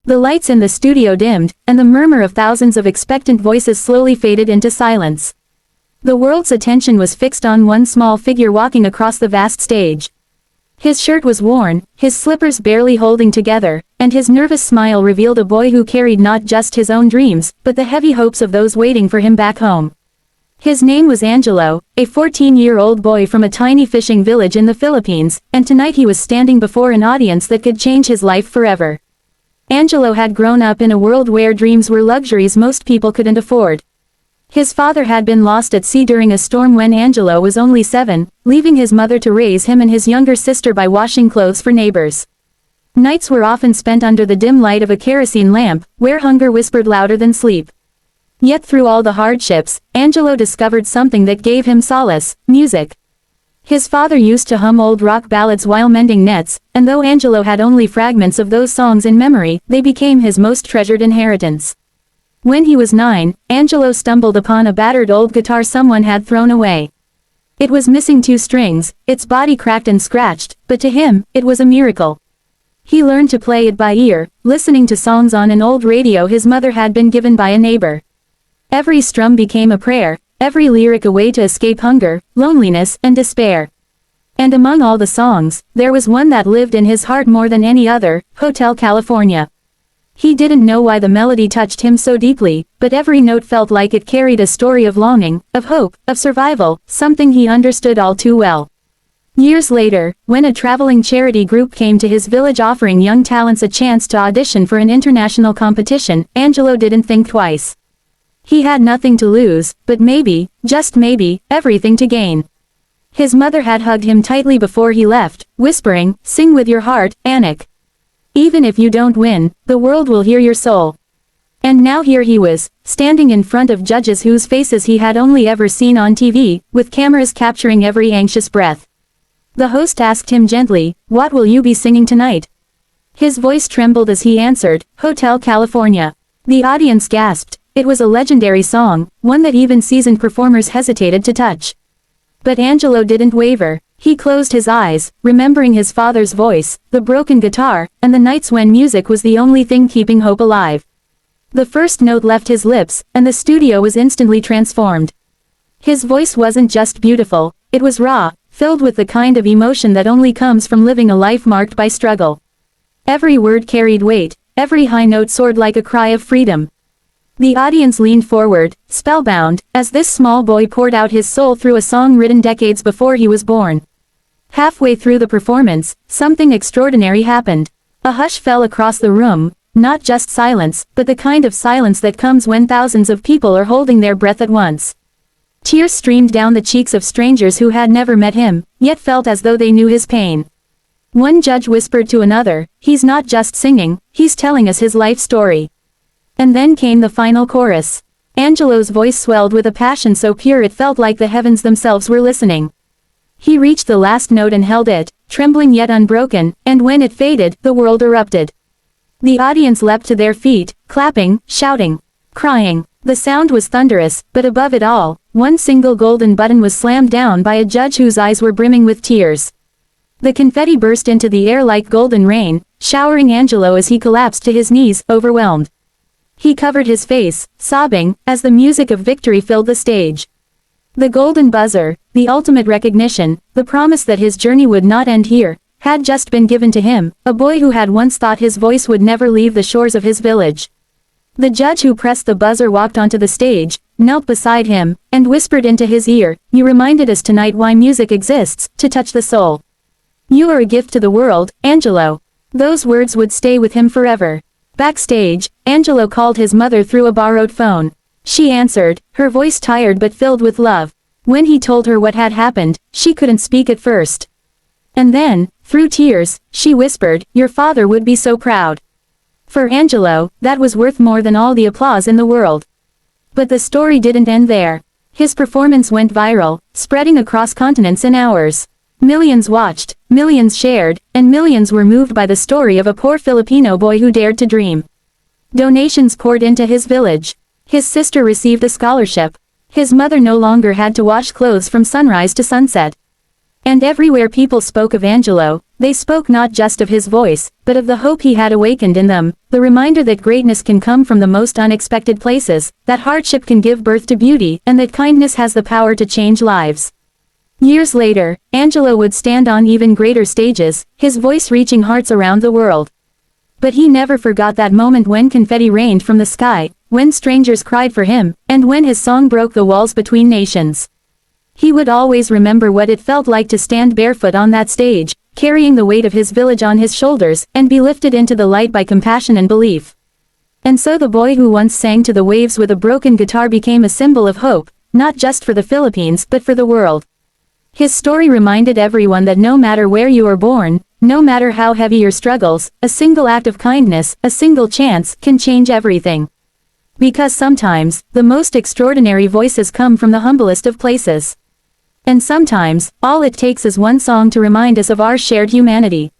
The lights in the studio dimmed, and the murmur of thousands of expectant voices slowly faded into silence. The world's attention was fixed on one small figure walking across the vast stage. His shirt was worn, his slippers barely holding together, and his nervous smile revealed a boy who carried not just his own dreams, but the heavy hopes of those waiting for him back home. His name was Angelo, a 14-year-old boy from a tiny fishing village in the Philippines, and tonight he was standing before an audience that could change his life forever. Angelo had grown up in a world where dreams were luxuries most people couldn't afford. His father had been lost at sea during a storm when Angelo was only 7, leaving his mother to raise him and his younger sister by washing clothes for neighbors. Nights were often spent under the dim light of a kerosene lamp, where hunger whispered louder than sleep. Yet through all the hardships, Angelo discovered something that gave him solace: music. His father used to hum old rock ballads while mending nets, and though Angelo had only fragments of those songs in memory, they became his most treasured inheritance. When he was 9, Angelo stumbled upon a battered old guitar someone had thrown away. It was missing 2 strings, its body cracked and scratched, but to him, it was a miracle. He learned to play it by ear, listening to songs on an old radio his mother had been given by a neighbor. Every strum became a prayer, every lyric a way to escape hunger, loneliness, and despair. And among all the songs, there was one that lived in his heart more than any other: Hotel California. He didn't know why the melody touched him so deeply, but every note felt like it carried a story of longing, of hope, of survival, something he understood all too well. Years later, when a traveling charity group came to his village offering young talents a chance to audition for an international competition, Angelo didn't think twice. He had nothing to lose, but maybe, just maybe, everything to gain. His mother had hugged him tightly before he left, whispering, "Sing with your heart, Anik. Even if you don't win, the world will hear your soul." And now here he was, standing in front of judges whose faces he had only ever seen on TV, with cameras capturing every anxious breath. The host asked him gently, "What will you be singing tonight?" His voice trembled as he answered, "Hotel California." The audience gasped. It was a legendary song, one that even seasoned performers hesitated to touch. But Angelo didn't waver. He closed his eyes, remembering his father's voice, the broken guitar, and the nights when music was the only thing keeping hope alive. The first note left his lips, and the studio was instantly transformed. His voice wasn't just beautiful, it was raw, filled with the kind of emotion that only comes from living a life marked by struggle. Every word carried weight, every high note soared like a cry of freedom. The audience leaned forward, spellbound, as this small boy poured out his soul through a song written decades before he was born. Halfway through the performance, something extraordinary happened. A hush fell across the room, not just silence, but the kind of silence that comes when thousands of people are holding their breath at once. Tears streamed down the cheeks of strangers who had never met him, yet felt as though they knew his pain. One judge whispered to another, "He's not just singing, he's telling us his life story." And then came the final chorus. Angelo's voice swelled with a passion so pure it felt like the heavens themselves were listening. He reached the last note and held it, trembling yet unbroken, and when it faded, the world erupted. The audience leapt to their feet, clapping, shouting, crying. The sound was thunderous, but above it all, one single golden button was slammed down by a judge whose eyes were brimming with tears. The confetti burst into the air like golden rain, showering Angelo as he collapsed to his knees, overwhelmed. He covered his face, sobbing, as the music of victory filled the stage. The golden buzzer, the ultimate recognition, the promise that his journey would not end here, had just been given to him, a boy who had once thought his voice would never leave the shores of his village. The judge who pressed the buzzer walked onto the stage, knelt beside him, and whispered into his ear, "You reminded us tonight why music exists, to touch the soul. You are a gift to the world, Angelo." Those words would stay with him forever. Backstage, Angelo called his mother through a borrowed phone. She answered, her voice tired but filled with love. When he told her what had happened, she couldn't speak at first. And then, through tears, she whispered, "Your father would be so proud." For Angelo, that was worth more than all the applause in the world. But the story didn't end there. His performance went viral, spreading across continents in hours. Millions watched, millions shared, and millions were moved by the story of a poor Filipino boy who dared to dream. Donations poured into his village. His sister received a scholarship. His mother no longer had to wash clothes from sunrise to sunset. And everywhere people spoke of Angelo, They spoke not just of his voice, but of the hope he had awakened in them, the reminder that greatness can come from the most unexpected places, that hardship can give birth to beauty, and that kindness has the power to change lives. Years later, Angelo would stand on even greater stages, his voice reaching hearts around the world. But he never forgot that moment when confetti rained from the sky, when strangers cried for him, and when his song broke the walls between nations. He would always remember what it felt like to stand barefoot on that stage, carrying the weight of his village on his shoulders, and be lifted into the light by compassion and belief. And so the boy who once sang to the waves with a broken guitar became a symbol of hope, not just for the Philippines but for the world. His story reminded everyone that no matter where you are born, no matter how heavy your struggles, a single act of kindness, a single chance, can change everything. Because sometimes, the most extraordinary voices come from the humblest of places. And sometimes, all it takes is one song to remind us of our shared humanity.